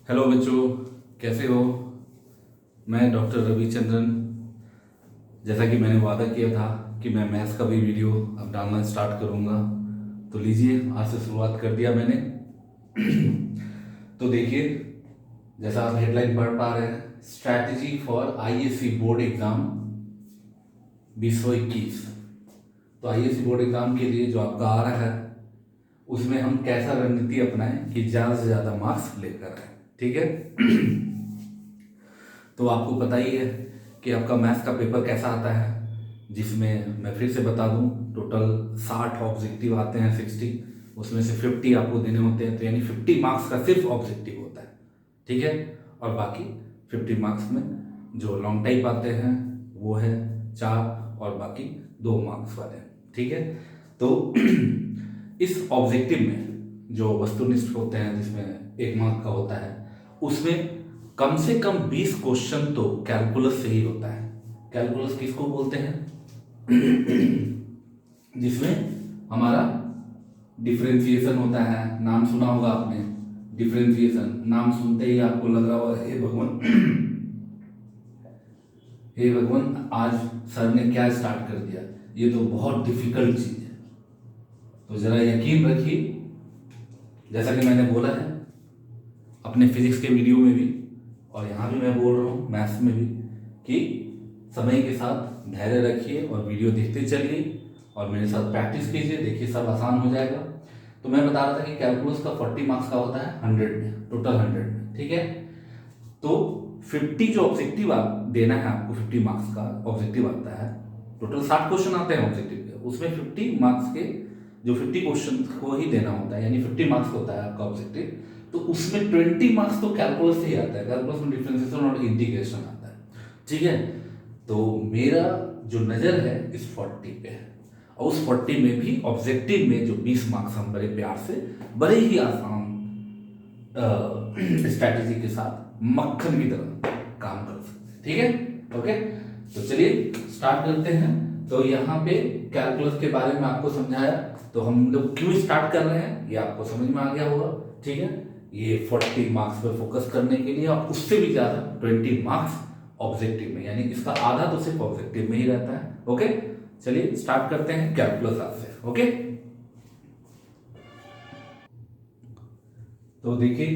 Hello बच्चों, कैसे हो। मैं डॉक्टर रविचंद्रन। जैसा कि मैंने वादा किया था कि मैं मैथ्स का भी वीडियो अब डालना स्टार्ट करूँगा, तो लीजिए आज से शुरुआत कर दिया मैंने। तो देखिए, जैसा आप हेडलाइन पढ़ पा रहे हैं, strategy for ISC board exam 2021। तो आईएससी बोर्ड एग्जाम के लिए जो आपका आ रहा है, उसमें हम कैसा रणनीति अपनाएं कि ज़्यादा से ज़्यादा मार्क्स लेकर आए। ठीक है। तो आपको पता ही है कि आपका मैथ्स का पेपर कैसा आता है, जिसमें मैं फिर से बता दूं, टोटल 60 ऑब्जेक्टिव आते हैं, 60, उसमें से 50 आपको देने होते हैं। तो यानी 50 मार्क्स का सिर्फ ऑब्जेक्टिव होता है। ठीक है। और बाकी 50 मार्क्स में जो लॉन्ग टाइप आते हैं वो है 4, और बाकी 2 मार्क्स वाले। ठीक है। तो इस ऑब्जेक्टिव में जो वस्तुनिष्ठ होते हैं, जिसमें 1 मार्क का होता है, उसमें कम से कम 20 क्वेश्चन तो कैलकुलस से ही होता है। कैलकुलस किसको बोलते हैं? जिसमें हमारा डिफरेंशिएशन होता है। नाम सुना होगा आपने, डिफरेंशिएशन। नाम सुनते ही आपको लग रहा होगा, हे भगवान, हे भगवान, आज सर ने क्या स्टार्ट कर दिया, ये तो बहुत डिफिकल्ट चीज है। तो जरा यकीन रखिए, जैसा कि मैंने बोला है अपने फिजिक्स के वीडियो में भी, और यहाँ भी मैं बोल रहा हूँ मैथ्स में भी, कि समय के साथ धैर्य रखिए और वीडियो देखते चलिए और मेरे साथ प्रैक्टिस कीजिए। देखिए सब आसान हो जाएगा। तो मैं बता रहा था कि कैलकुलस का 40 मार्क्स का होता है 100 में, टोटल 100 में। ठीक है। तो 50 जो ऑब्जेक्टिव आप देना है, आपको 50 मार्क्स का ऑब्जेक्टिव आता है। टोटल 60 क्वेश्चन आते हैं ऑब्जेक्टिव के, उसमें 50 मार्क्स के जो 50 क्वेश्चन को ही देना होता है, यानी 50 मार्क्स होता है आपका ऑब्जेक्टिव। तो उसमें 20 मार्क्स तो कैलकुलस से ही आता है। कैलकुलस में डिफरेंशिएशन और इंटीग्रेशन आता है। ठीक है। तो मेरा जो नज़र है इस 40 पे है, और उस 40 में भी ऑब्जेक्टिव में जो 20 मार्क्स हम बड़े प्यार से, बड़े ही आसान स्ट्रैटेजी के साथ मक्खन की तरह काम कर सकते हैं। ठीक है। ओके। तो चलिए स्टार्ट करते हैं। तो यहाँ पे कैलकुलस के बारे में आपको समझाया, तो हम लोग क्यों स्टार्ट कर रहे हैं ये आपको समझ में आ गया होगा। ठीक है। ये 40 मार्क्स पे फोकस करने के लिए, और उससे भी ज्यादा 20 मार्क्स ऑब्जेक्टिव में, यानी इसका आधा तो सिर्फ ऑब्जेक्टिव में ही रहता है। ओके। चलिए स्टार्ट करते हैं कैलकुलस आज से। ओके। तो देखिए,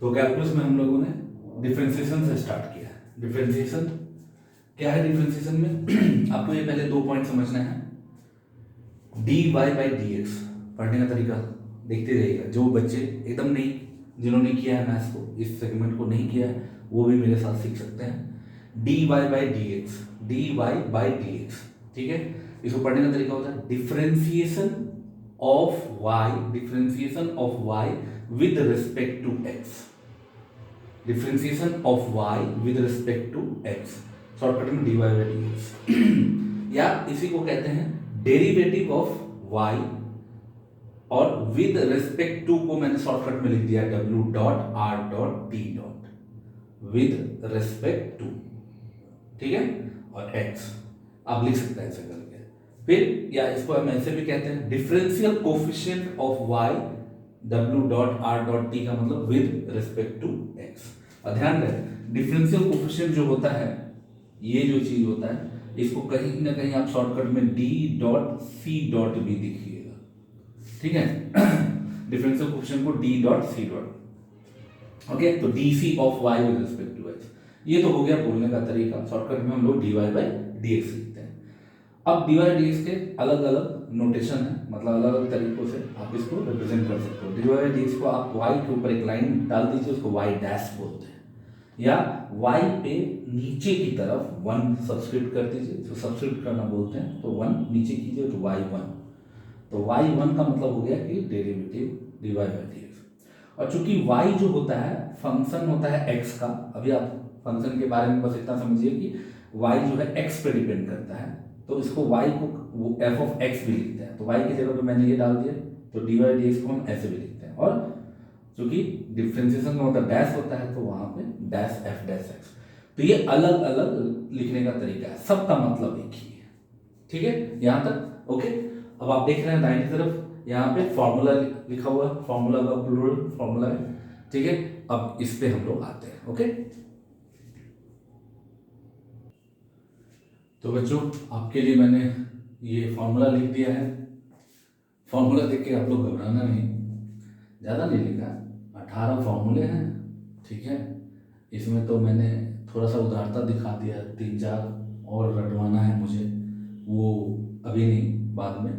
तो कैलकुलस में हम लोगों ने डिफरेंशिएशन से स्टार्ट किया है। डिफरेंशिएशन क्या है? डिफरेंशिएशन में आपको ये पहले 2 पॉइंट समझना है। dy बाई dx पढ़ने का तरीका देखते रहिएगा। जो बच्चे एकदम नहीं, जिन्होंने किया है मैथ्स को, इस सेगमेंट को नहीं किया है, वो भी मेरे साथ सीख सकते हैं। dy by dx, dy by dx। ठीक है। इसको पढ़ने का तरीका होता है differentiation of y, differentiation of y with respect to x, differentiation of y with respect to x, shortcut में dy बाई dx। या इसी को कहते हैं डेरिवेटिव ऑफ y, और विद रिस्पेक्ट टू को मैंने शॉर्टकट में लिख दिया w dot r dot t dot, with respect to. ठीक है। और x आप लिख सकते हैं ऐसे करके। फिर या इसको हम ऐसे भी कहते हैं differential coefficient of y, w dot r dot t का मतलब विद रिस्पेक्ट टू x। और ध्यान रहे, डिफरेंशियल कोफिशिएंट जो होता है, ये जो चीज होता है, इसको कहीं ना कहीं आप शॉर्टकट में d डॉट c डॉट भी लिखिएगा। ठीक है। डिफरेंशियल कोफिशिएंट को d dot c dot. Okay. तो dc of y with respect to x, ये तो हो गया बोलने का तरीका। शॉर्टकट में हम लोग dy बाई dx लिखते हैं। अब dy बाई dx के अलग अलग नोटेशन है, मतलब अलग अलग तरीकों से आप इसको रिप्रेजेंट कर सकते हो। dy बाई dx को आप y के ऊपर एक लाइन डाल दीजिए, उसको y डैश बोलते हैं, या y पे नीचे की तरफ 1 सब्सक्रिप्ट कर दीजिए, जो सब्सक्रिप्ट करना बोलते हैं, तो 1 नीचे कीजिए तो y1। तो y1 का मतलब हो गया कि डेरिवेटिव dy बाई dx। और चूंकि y जो होता है फंक्शन होता है x का, अभी आप फंक्शन के बारे में बस इतना समझिए कि y जो है x पे डिपेंड करता है, तो इसको y को f ऑफ x भी लिखते हैं। तो y की जगह पे मैंने ये डाल दिया, तो dy बाई dx को हम ऐसे भी लिखते हैं। और क्योंकि डिफरेंशिएशन का मतलब डैश होता है, तो वहां पे डैश f डैश x। तो ये अलग अलग लिखने का तरीका है, सबका मतलब एक ही है। ठीक है यहां तक। ओके। अब आप देख रहे हैं दाहिनी तरफ, यहाँ पे फॉर्मूला लिखा हुआ है, फॉर्मूला का प्लूरल फॉर्मूला है ठीक है, अब इस पे हम लोग आते हैं। ओके, तो बच्चों आपके लिए मैंने ये फॉर्मूला लिख दिया है। फॉर्मूला देख के आप लोग घबराना नहीं, ज़्यादा नहीं लिखा, 18 फॉर्मूले हैं। ठीक है, इसमें तो मैंने थोड़ा सा उदारता दिखा दिया, 3-4 और रटवाना है मुझे, वो अभी नहीं, बाद में।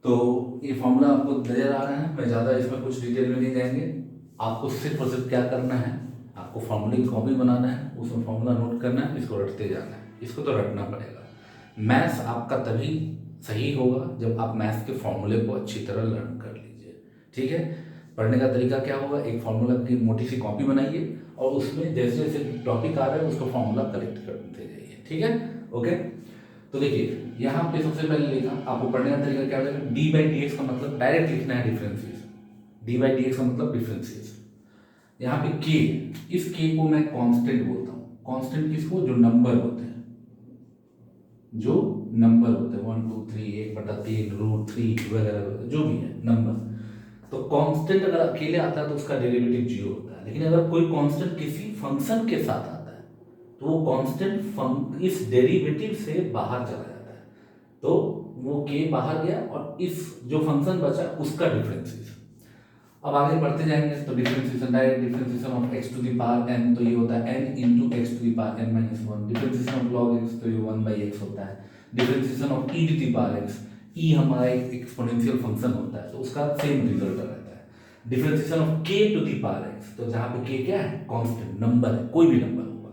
तो ये फॉर्मूला आपको नजर आ रहा है, मैं ज़्यादा इसमें कुछ डिटेल में नहीं जाएंगे। आपको सिर्फ और सिर्फ क्या करना है, आपको फॉर्मूले की कॉपी बनाना है, उसमें फॉर्मूला नोट करना है, इसको रटते जाना है। इसको तो रटना पड़ेगा। मैथ्स आपका तभी सही होगा जब आप मैथ्स के फॉर्मूले को अच्छी तरह लर्न कर लीजिए। ठीक है, पढ़ने का तरीका क्या होगा, एक फॉर्मूला की मोटी सी कॉपी बनाइए और उसमें जैसे जैसे टॉपिक आ रहा है उसको फॉर्मूला कलेक्ट करते जाइए। ठीक है, ओके। तो देखिए यहाँ पे सबसे पहले लिखा, आपको पढ़ने का तरीका क्या होगा, डी बाई डी एक्स का मतलब डायरेक्ट लिखना है differentiation. D by D x का मतलब डिफरेंशिएशन। यहाँ पे के, इस के को मैं कांस्टेंट बोलता हूँ। कांस्टेंट किसको, जो नंबर होते हैं, जो नंबर होते हैं 1 2 3 1/3 √3 वगैरह जो भी है नंबर। तो कांस्टेंट अगर अकेले आता है तो उसका डेरिवेटिव 0 होता है, लेकिन अगर कोई कांस्टेंट किसी फंक्शन के साथ आता है तो वो कांस्टेंट इस डेरिवेटिव से बाहर चला जाता है, तो वो के बाहर गया और इस जो फंक्शन बचा उसका डिफरेंशिएशन। अब आगे बढ़ते जाएंगे तो differentiation, direct differentiation of x to the power n, तो ये होता है n into x to the power n minus 1। Differentiation of log x, तो ये 1/x होता है। Differentiation of e to the power x, e हमारा एक एक्सपोनेंशियल फंक्शन होता है तो उसका सेम रिजल्ट रहता है। Differentiation of k to the power x, तो जहाँ पे k क्या है, कांस्टेंट नंबर है, कोई भी नंबर होगा,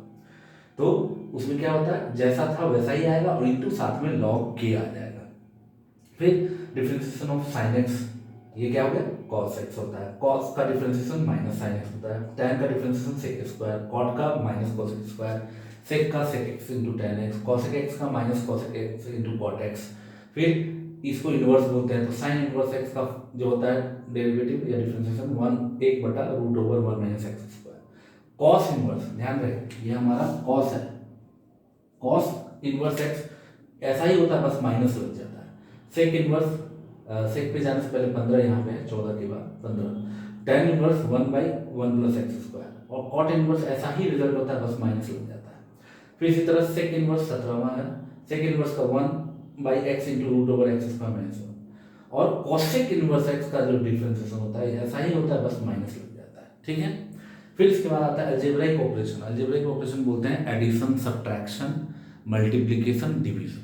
तो उसमें क्या होता है, जैसा था वैसा ही आएगा और इंटू साथ में log k आ जाएगा। फिर डिफरेंशिएशन ऑफ sin x, ये क्या हो गया, cos x होता है। cos का डिफरेंशिएशन माइनस sin x होता है। tan का डिफरेंशिएशन sec स्क्वायर, cot का माइनस cos स्क्वायर, sec का sec x into tan x, cosec x का minus cosec x into cot x। फिर इसको इनवर्स बोलते हैं, तो sin इनवर्स x का जो होता है डेरिवेटिव या differentiation 1/√1 minus x square. cos inverse, ध्यान रखें ये हमारा cos है, cos इनवर्स x ऐसा ही होता है, बस माइनस लग जाता है। sec इनवर्स, सेक पे जाने से पहले 15 यहाँ पे है, 14 के बाद 15। tan inverse 1/1 plus x square, और cot इनवर्स ऐसा ही रिजल्ट होता है, बस माइनस लग जाता है। फिर इसी तरह सेक इनवर्स 17वां है, सेक इनवर्स का 1/x into √x square minus 1, और cosec इनवर्स x का जो डिफरेंशिएशन होता है ऐसा ही होता है, बस माइनस लग जाता है। ठीक है, फिर इसके बाद आता है अलजेब्राइक ऑपरेशन। अलजेब्राइक ऑपरेशन बोलते हैं एडिशन, सब्ट्रैक्शन, मल्टीप्लिकेशन, डिवीजन।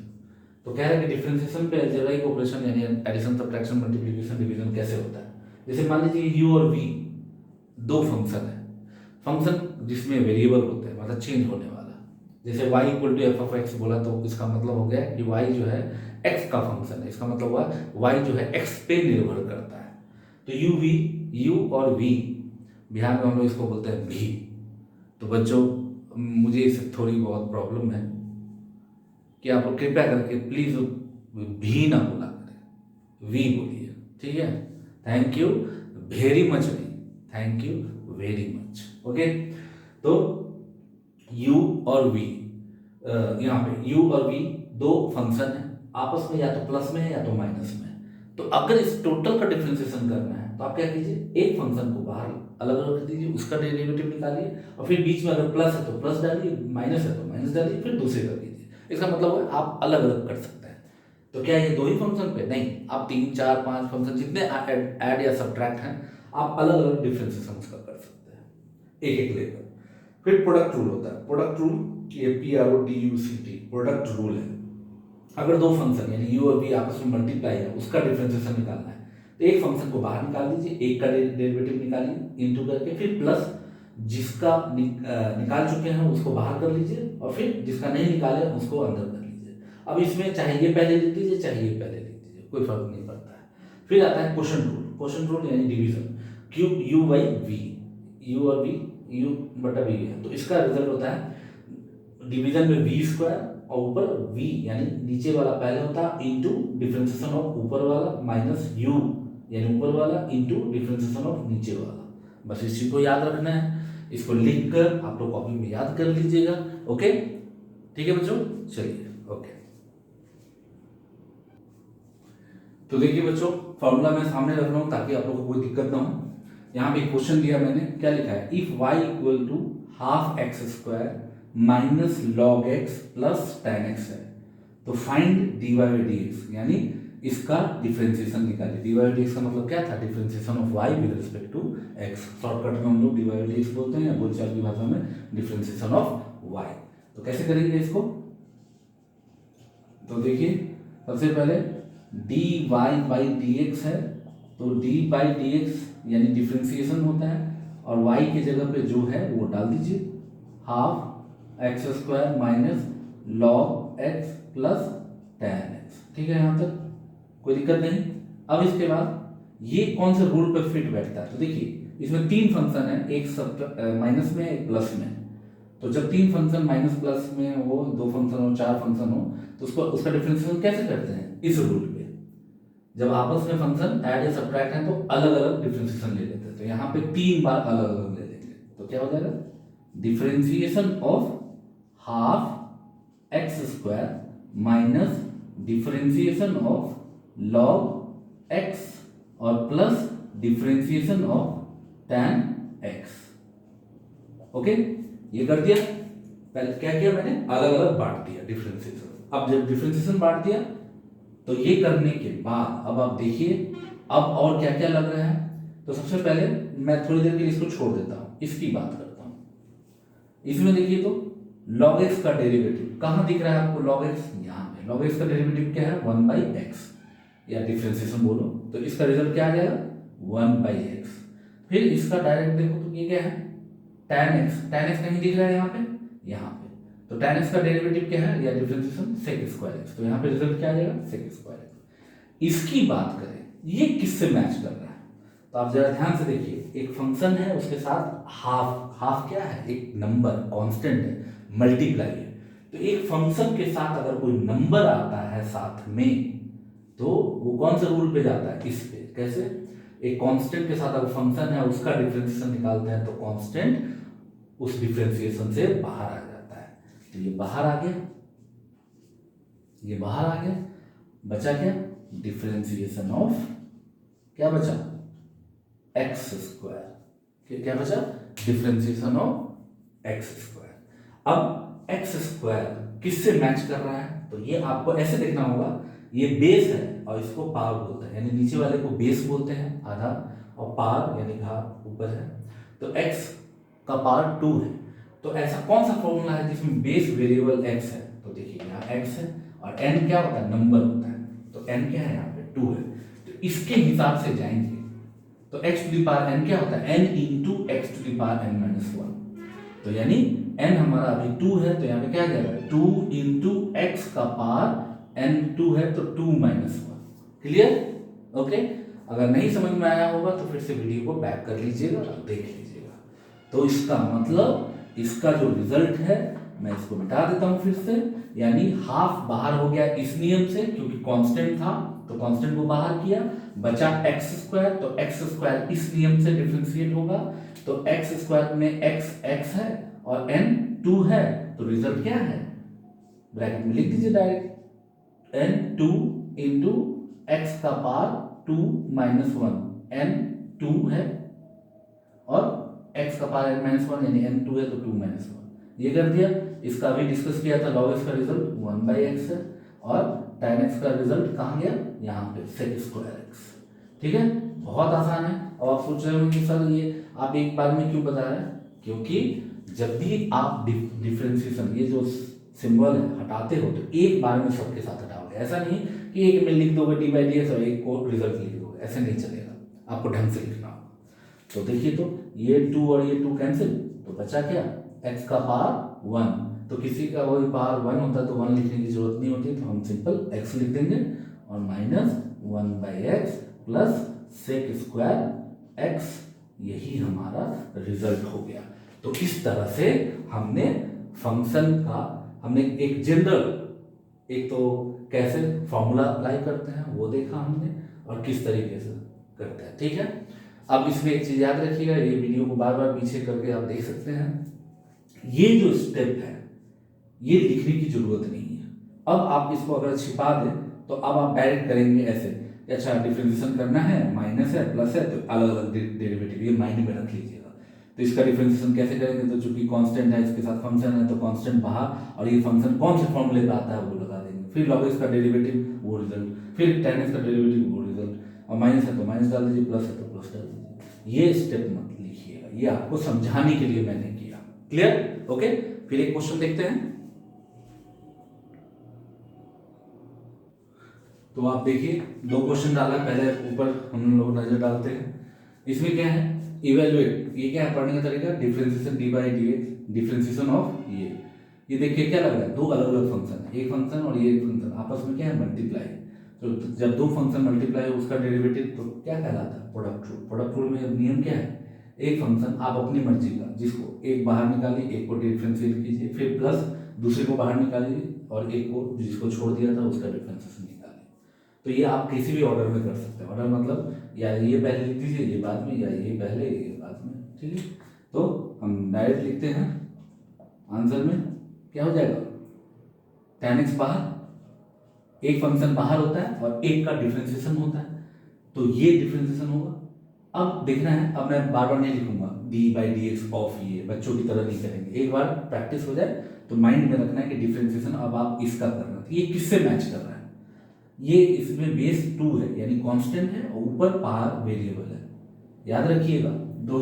तो कह रहे हैं कि डिफरेंशिएशन पे अलजेब्राइक ऑपरेशन यानी एडिशन, सब्ट्रैक्शन, मल्टीप्लिकेशन, डिवीजन कैसे होता है। जैसे मान लीजिए u और v दो फंक्शन है, फंक्शन जिसमें वेरिएबल होते हैं, मतलब चेंज होने वाला। जैसे y equal to F of X बोला तो इसका मतलब हो गया कि y जो है x का फंक्शन है, इसका मतलब हुआ y जो है x पे निर्भर करता है। तो u और v, बिहार में हम लोग इसको बोलते हैं भी। तो बच्चों मुझे इससे थोड़ी बहुत प्रॉब्लम है कि आप लोग कृपया करके प्लीज भी ना बोला करें, वी बोलिए। ठीक है, थैंक यू वेरी मच नहीं, thank you very much. Okay, तो u और v, यहाँ पे u और v दो फंक्शन है, आपस में या तो प्लस में है या तो माइनस में है। तो अगर इस टोटल का डिफरेंशिएशन करना है तो आप क्या कीजिए, एक फंक्शन को बाहर अलग अलग रख दीजिए, उसका डेरिवेटिव निकालिए, और फिर बीच में अगर प्लस है तो प्लस डालिए, माइनस है तो माइनस डालिए, फिर दूसरे कर दीजिए। इसका मतलब है आप अलग अलग कर सकते हैं। तो क्या ये दो ही फंक्शन पे नहीं, आप 3 4 5 फंक्शन जितने ऐड या सब्ट्रैक्ट हैं आप अलग अलग डिफरेंशिएशन उसका कर सकते हैं, एक एक लेकर। फिर प्रोडक्ट रूल होता है, प्रोडक्ट रूल ये PRODUCT प्रोडक्ट रूल है। अगर दो फंक्शन यानी u और v आपस में मल्टीप्लाई है, उसका डिफरेंशिएशन निकालना है तो एक फंक्शन को बाहर निकाल दीजिए, एक का डेरिवेटिव निकालिए इनटू करके, फिर प्लस जिसका निकाल चुके हैं उसको बाहर कर लीजिए, और फिर जिसका नहीं निकाले उसको अंदर कर लीजिए। अब इसमें चाहे ये पहले लिख दीजिए चाहे ये पहले लिख दीजिए, कोई फर्क नहीं पड़ता है। फिर आता है क्वोशंट रूल, क्वोशंट रूल यानी division, cube u by v, u और v u बटा v है, तो इसका रिजल्ट होता है डिवीजन में v स्क्वायर और ऊपर v यानी नीचे वाला पहले होता है इंटू डिफरेंशिएशन ऑफ ऊपर वाला माइनस u यानी ऊपर वाला इंटू डिफरेंशिएशन ऑफ नीचे वाला। बस इस चीज को याद रखना है, इसको लिख कर आप लोग कॉपी में याद कर लीजिएगा। ओके, ठीक है बच्चों, चलिए ओके। तो देखिए बच्चों, फॉर्मूला मैं सामने रख रहा हूं ताकि आप लोग को कोई दिक्कत ना हो। यहाँ पे क्वेश्चन दिया मैंने, क्या लिखा है, if y equal to half X square minus log X plus ten X है तो find dy by D X, यानी इसका डिफरेंशिएशन निकालिए। dy बाई डी एक्स का मतलब क्या था, differentiation of y with respect to x। Shortcut में हम लोग dy बाई डी एक्स बोलते हैं या बोलचाल की भाषा में डिफरेंशिएशन ऑफ y। तो कैसे करेंगे इसको, तो देखिए सबसे पहले dy बाई डी एक्स है तो d बाई डी एक्स यानी डिफरेंशिएशन होता है और y की जगह पे जो है वो डाल दीजिए, half X square minus log X plus ten x. ठीक है, यहाँ तक कोई दिक्कत नहीं। अब इसके बाद ये कौन से रूल पे फिट बैठता है, तो देखिए इसमें तीन फंक्शन है, एक सब माइनस में एक प्लस में। तो जब तीन फंक्शन माइनस प्लस में हो, दो फंक्शन हो, चार फंक्शन हो, तो उसका डिफरेंशिएशन कैसे करते हैं, इस रूल पे। जब आपस में फंक्शन ऐड या सब्ट्रैक्ट है तो अलग अलग डिफरेंशिएशन ले लेते हैं। तो यहाँ पे तीन बार अलग अलग ले लेंगे तो क्या हो जाएगा, differentiation of half X square minus differentiation of log X और plus differentiation of tan x। Okay, ये कर दिया। पहले क्या किया मैंने, अलग अलग बांट दिया डिफरेंशिएशन। अब जब डिफरेंशिएशन बांट दिया तो ये करने के बाद अब आप देखिए अब और क्या क्या लग रहा है। तो सबसे पहले मैं थोड़ी देर के लिए इसको छोड़ देता हूं, इसकी बात करता हूं। इसमें देखिए तो log x का डेरिवेटिव कहां दिख रहा है आपको, log x यहां पे। log x का डेरिवेटिव क्या है, 1 बाई एक्स, या डिफरेंशिएशन बोलो तो इसका रिजल्ट क्या आ जाएगा, 1 बाई एक्स। फिर इसका डायरेक्ट देखो तो ये क्या है, tan x। tan x कहीं दिख रहा है यहाँ पे, तो tan x का डेरिवेटिव क्या है या डिफरेंशिएशन sec स्क्वायर x। तो यहाँ पे रिजल्ट क्या आ जाएगा, sec स्क्वायर x। इसकी बात करें ये किससे मैच कर रहा है, तो आप जरा ध्यान से देखिए, एक फंक्शन है उसके साथ हाफ क्या है, एक नंबर कांस्टेंट है, मल्टीप्लाई है। तो एक फंक्शन के साथ अगर कोई नंबर आता है साथ में तो वो कौन से रूल पे जाता है, इस पे। कैसे, एक कांस्टेंट के साथ अगर फंक्शन है उसका डिफरेंशिएशन निकालते हैं तो कांस्टेंट उस डिफरेंशिएशन से बाहर आ जाता है। तो ये बाहर आ गया, ये बाहर आ गया, बचा क्या, डिफरेंशिएशन ऑफ क्या बचा, एक्स स्क्वायर। क्या बचा, डिफरेंशिएशन ऑफ एक्स स्क्वायर। अब एक्स स्क्वायर किससे मैच कर रहा है, तो ये आपको ऐसे देखना होगा, ये बेस है और इसको पावर बोलते हैं, यानी नीचे वाले को बेस बोलते हैं आधा, और पावर यानी घात ऊपर है। तो x का पावर 2 है। तो ऐसा कौन सा फॉर्मूला है जिसमें बेस वेरिएबल x है, तो देखिए यहाँ x है और n क्या होता है, नंबर होता है। तो n क्या है यहाँ पे 2 है, तो इसके हिसाब से जाएंगे तो x to the power n क्या होता है, n into X to the power n minus 1। तो यानी n हमारा अभी 2 है तो यहाँ पे क्या जाएगा, 2 इंटू एक्स का पावर n 2 है तो 2 माइनस 1। Clear, okay. अगर नहीं समझ में आया होगा तो फिर से वीडियो को बैक कर लीजिएगा और देख लीजिएगा। तो इसका मतलब इसका जो रिजल्ट है मैं इसको मिटा देता हूं फिर से, यानी हाफ बाहर हो गया इस नियम से, क्योंकि कांस्टेंट था तो कांस्टेंट को बाहर किया, बचा एक्स स्क्वायर। तो एक्स स्क्वायर इस नियम से डिफरेंशिएट होगा, तो एक्स स्क्वायर में x है और n 2 है, तो रिजल्ट क्या है, ब्रैकेट में लिख दीजिए डायरेक्ट, n 2 इंटू एक्स का पावर 2 माइनस 1, n 2 है और x का पावर n माइनस 1 यानी n 2 है तो 2 माइनस 1। ये कर दिया। इसका अभी डिस्कस किया था, log x का रिजल्ट 1 बाई एक्स है और tan x का रिजल्ट कहाँ गया, यहाँ पे sec स्क्वायर x। ठीक है, बहुत आसान है। अब आप सोच रहे होंगे कि सर ये आप एक बार में क्यों बता रहे हैं, क्योंकि जब भी आप डिफरेंशिएशन ये जो सिंबल है हटाते हो तो एक बार में सबके साथ हटाओगे। ऐसा नहीं कि एक में लिख दोगे डी बाई डी एक्स और एक को रिजल्ट लिख दोगे, ऐसे नहीं चलेगा, आपको ढंग से लिखना होगा। तो देखिए तो ये 2 और ये 2 कैंसिल, तो बचा क्या, x का पावर 1। तो किसी का वही पावर 1 होता है तो 1 लिखने की जरूरत नहीं होती, तो हम सिंपल x लिख देंगे और minus 1 by X plus sec square x, यही हमारा रिजल्ट हो गया। तो इस तरह से हमने फंक्शन का हमने एक जनरल, एक तो कैसे फॉर्मूला अप्लाई करते हैं वो देखा हमने, और किस तरीके से करते हैं। ठीक है, अब इसमें एक चीज याद रखिएगा, ये वीडियो को बार बार पीछे करके आप देख सकते हैं, ये जो स्टेप है ये लिखने की जरूरत नहीं है। अब आप इसको अगर छिपा दें तो अब आप डायरेक्ट करेंगे ऐसे, कि अच्छा डिफरेंशिएशन करना है, माइनस है प्लस है तो अलग अलग डेरिवेटिव, ये माइंड में रख लीजिएगा। तो इसका डिफरेंशिएशन कैसे करेंगे, तो चूंकि कांस्टेंट है इसके साथ फंक्शन है तो कांस्टेंट बाहर, और ये फंक्शन कौन से फॉर्मूले पे आता है वो लगा देंगे, फिर log x का डेरिवेटिव वो रिजल्ट, फिर tan x का डेरिवेटिव वो रिजल्ट, और माइनस है तो माइनस डाल दीजिए, प्लस है तो प्लस डाल दीजिए। ये स्टेप मत लिखिएगा, ये आपको समझाने के लिए मैंने किया। क्लियर? ओके, फिर एक क्वेश्चन देखते हैं। तो आप देखिए दो क्वेश्चन डाला, पहले ऊपर हम लोग नजर डालते हैं। इसमें क्या है, इवेलुएट, ये क्या है पढ़ने का तरीका, differentiation D by D x, differentiation of ये देखिए क्या लग रहा है, दो अलग अलग फंक्शन है, एक फंक्शन और ये एक फंक्शन आपस में क्या है मल्टीप्लाई। तो जब दो फंक्शन मल्टीप्लाई हो उसका डेरिवेटिव तो क्या कहलाता है, प्रोडक्ट रूल। प्रोडक्ट रूल में नियम क्या है, एक फंक्शन आप अपनी मर्जी का, जिसको एक बाहर निकालिए, एक को डिफरेंशिएट कीजिए, फिर प्लस दूसरे को बाहर निकालिए और एक को जिसको छोड़ दिया था उसका डिफरेंशिएशन निकालिए। तो ये आप किसी भी ऑर्डर में कर सकते हैं। ऑर्डर मतलब या ये पहले लिख दीजिए ये बाद में, या ये पहले ये बाद में, ठीक है। तो हम डायरेक्ट लिखते हैं, आंसर में क्या हो जाएगा, tan x बाहर, एक फंक्शन बाहर होता है और एक का डिफरेंशिएशन होता है, तो ये डिफरेंशिएशन होगा। अब देखना है, अब मैं बार बार नहीं लिखूंगा D by D x of, ये बच्चों की तरह नहीं करेंगे, एक बार प्रैक्टिस हो जाए तो माइंड में रखना है कि डिफरेंशिएशन अब आप इसका कर रहे हैं, ये किससे मैच कर रहा है, ये इसमें बेस 2 है यानी कांस्टेंट है और ऊपर पार वेरिएबल है। याद रखिएगा दो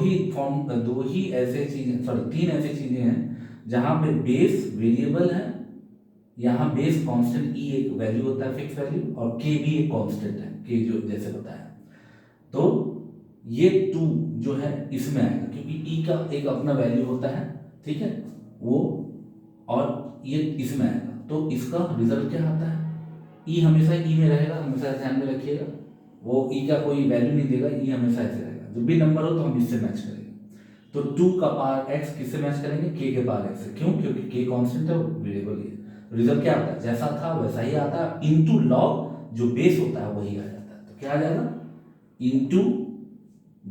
ही ऐसे चीजें, सॉरी 3 ऐसी चीजें हैं जहां पे बेस वेरिएबल है, यहाँ बेस कांस्टेंट ई एक वैल्यू होता है फिक्स वैल्यू, और के भी एक कांस्टेंट है, के जो जैसे बताया। तो ये 2 जो है इसमें आएगा क्योंकि ई का एक अपना वैल्यू होता है, ठीक है वो, और ये इसमें आएगा। तो इसका रिजल्ट क्या आता है, ई हमेशा ई में रहेगा, हमेशा ध्यान में रखिएगा, वो ई का कोई वैल्यू नहीं देगा, ई हमेशा ऐसे रहेगा, जब भी नंबर हो तो हम इससे मैच करेंगे। तो 2 का पावर x किससे मैच करेंगे, k के पावर x से, क्यों, क्योंकि k कांस्टेंट है वेरिएबल है। रिजल्ट क्या आता है, जैसा था वैसा ही आता है, इनटू लॉग जो बेस होता है वही आ जाता है। तो क्या आ जाएगा, इनटू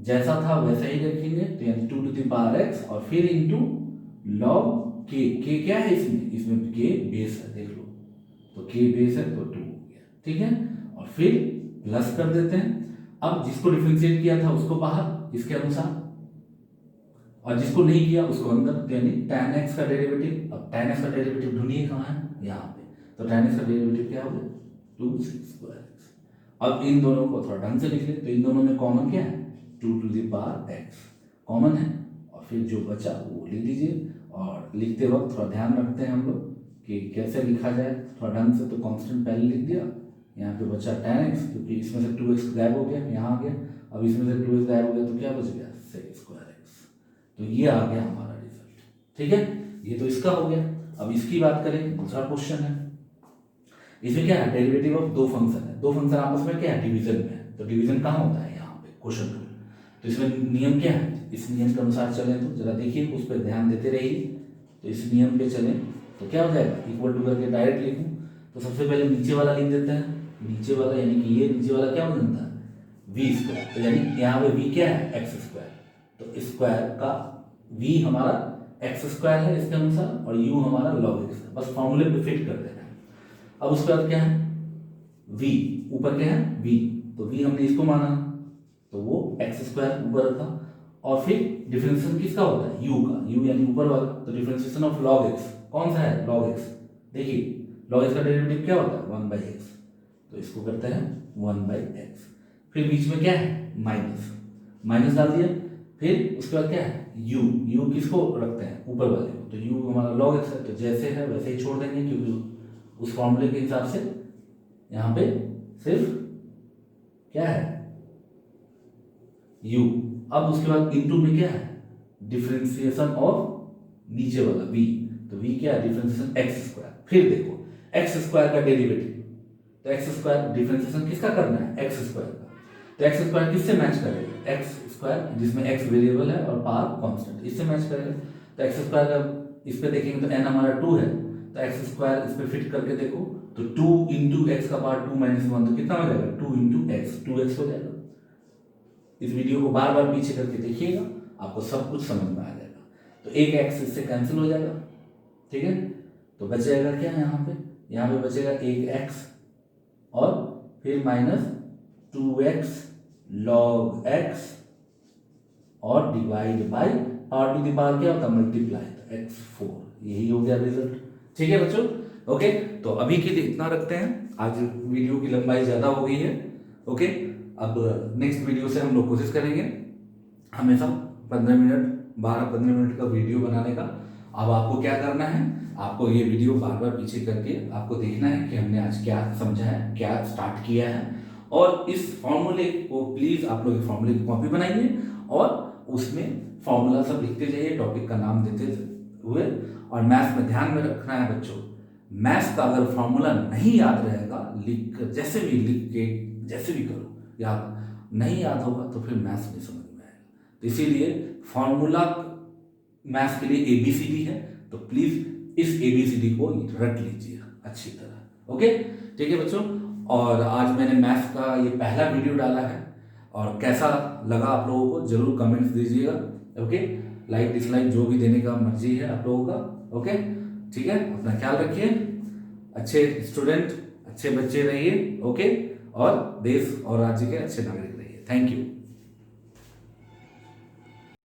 जैसा था वैसा ही रखेंगे तो यानी 2 टू द पावर x और फिर इनटू लॉग k क्या है इसमें k बेस है, देख लो तो k बेस है तो 2 हो गया, ठीक है। और फिर प्लस कर देते हैं, अब जिसको डिफरेंशिएट किया था उसको बाहर इसके अनुसार, और जिसको नहीं किया उसको अंदर, यानी tan x का डेरिवेटिव। अब tan x का डेरिवेटिव ढूंढिए कहाँ है, यहाँ पे, तो tan x का डेरिवेटिव क्या होगा 2x²। अब इन दोनों को थोड़ा ढंग से लिख ले, तो इन दोनों में कॉमन क्या है 2 to the power x common है, और फिर जो बचा वो लिख लीजिए। और लिखते वक्त थोड़ा ध्यान रखते हैं हम लोग कि कैसे लिखा जाए थोड़ा ढंग से। तो कांस्टेंट पहले लिख दिया, यहाँ पे बचा tan x, क्योंकि इसमें से 2x गायब हो गया, यहाँ आ गया। अब इसमें से 2x गायब हो गया तो क्या बच गया sec²x। तो ये आ गया हमारा रिजल्ट, ठीक है। ये तो इसका हो गया। अब इसकी बात करें, दूसरा क्वेश्चन है, इसमें क्या है, डेरिवेटिव ऑफ दो फंक्शन है, दो फंक्शन आपस में क्या है डिवीजन में है। तो डिवीजन कहाँ होता है, यहाँ पे क्वेश्चन रूल। तो इसमें नियम क्या है, इस नियम के अनुसार चले तो जरा देखिए, उस पर ध्यान देते रहिए। तो इस नियम पे चले तो क्या हो जाएगा, इक्वल टू करके डायरेक्ट लिखूँ तो सबसे पहले नीचे वाला लिख देते हैं, नीचे वाला यानी कि ये नीचे वाला क्या हो जाता है v²। तो यानी यहाँ पे v क्या है x², तो स्क्वायर का v हमारा x² है इसके अनुसार, और u हमारा log x है, बस फॉर्मूले पे फिट कर देना है। अब उसके बाद क्या है v, ऊपर क्या है v, तो v हमने इसको माना तो वो x² ऊपर रखा, और फिर डिफरेंशिएशन किसका होता है u का, u यानी ऊपर वाला, तो डिफरेंशिएशन ऑफ log x कौन सा है log x। देखिए log x का डेरिवेटिव क्या होता है 1/x, तो इसको करते हैं 1/x। फिर बीच में क्या है माइनस, माइनस डाल दिया, फिर उसके बाद क्या है u किसको रखते हैं ऊपर वाले को, तो u हमारा log x है, तो जैसे है वैसे ही छोड़ देंगे, क्योंकि उस फॉर्मूले के हिसाब से यहाँ पे सिर्फ क्या है u। अब उसके बाद इनटू में क्या है डिफरेंशिएशन ऑफ नीचे वाला v, तो v क्या है डिफरेंशिएशन x²। फिर देखो x² का डेरिवेटिव, तो x² डिफरेंशिएशन किसका करना है x² का, तो x² किससे मैच करेगा x² जिसमें x वेरिएबल है और पावर कांस्टेंट, इससे मैच करेगा। तो x² का इस पे देखेंगे तो n हमारा 2 है, तो x² इस पे फिट करके देखो तो 2 इंटू x का पावर 2 - 1 तो कितना हो जाएगा 2 इंटू x, 2x हो जाएगा। इस वीडियो को बार बार पीछे करके देखिएगा, आपको सब कुछ समझ में आ जाएगा। तो एक x इससे कैंसिल हो जाएगा, ठीक है। तो बच जाएगा क्या यहाँ पे बचेगा एक x और फिर माइनस 2x log x और divide by power to the power क्या होता है, मल्टीप्लाई, तो x4, यही हो गया रिजल्ट। ठीक है बच्चों, ओके। तो अभी के लिए इतना रखते हैं, आज वीडियो की लंबाई ज्यादा हो गई है। ओके, अब नेक्स्ट वीडियो से हम लोग कोशिश करेंगे हमेशा 15 मिनट 12-15 मिनट का वीडियो बनाने का। अब आपको क्या करना है, आपको ये वीडियो बार बार पीछे करके आपको देखना है कि हमने आज क्या समझा है, क्या स्टार्ट किया है, और इस फॉर्मूले को प्लीज आप लोग फॉर्मूले की कॉपी बनाइए और उसमें फॉर्मूला सब लिखते जाइए, टॉपिक का नाम देते हुए। और मैथ्स में ध्यान में रखना है बच्चों, मैथ्स का अगर फॉर्मूला नहीं याद रहेगा, लिख जैसे भी लिख के जैसे भी करो, याद नहीं याद होगा तो फिर मैथ्स नहीं समझ में आएगा। तो इसीलिए फॉर्मूला मैथ्स के लिए ABCD है, तो प्लीज इस ABCD को रट लीजिए अच्छी तरह। ओके, ठीक है बच्चों। और आज मैंने मैथ्स का ये पहला वीडियो डाला है, और कैसा लगा आप लोगों को जरूर कमेंट्स दीजिएगा। ओके, लाइक डिसलाइक जो भी देने का मर्जी है आप लोगों का। ओके, ठीक है, अपना ख्याल रखिए, अच्छे स्टूडेंट, अच्छे बच्चे रहिए। ओके, और देश और राज्य के अच्छे नागरिक रहिए। Thank you.